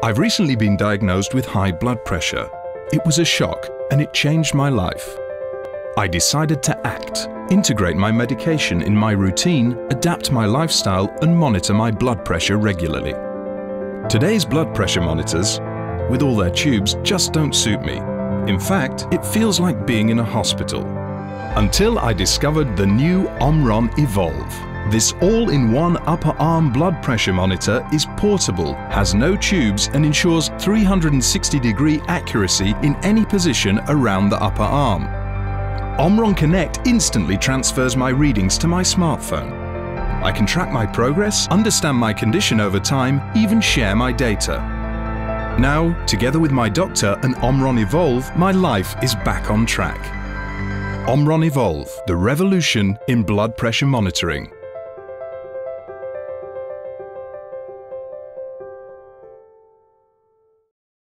I've recently been diagnosed with high blood pressure. It was a shock and it changed my life. I decided to act, integrate my medication in my routine, adapt my lifestyle and monitor my blood pressure regularly. Today's blood pressure monitors, with all their tubes, just don't suit me. In fact, it feels like being in a hospital. Until I discovered the new OMRON EVOLV. This all-in-one upper arm blood pressure monitor is portable, has no tubes and ensures 360-degree accuracy in any position around the upper arm. OMRON CONNECT instantly transfers my readings to my smartphone. I can track my progress, understand my condition over time, even share my data. Now, together with my doctor and OMRON EVOLV, my life is back on track. OMRON EVOLV, the revolution in blood pressure monitoring.